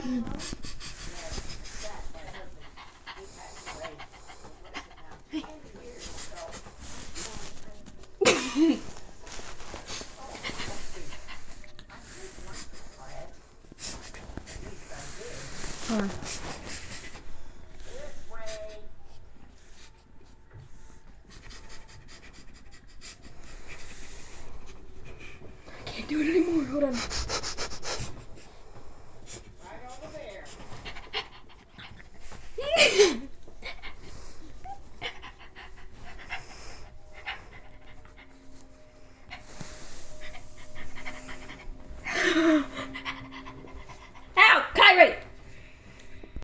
Huh. I can't do it anymore. Hold on.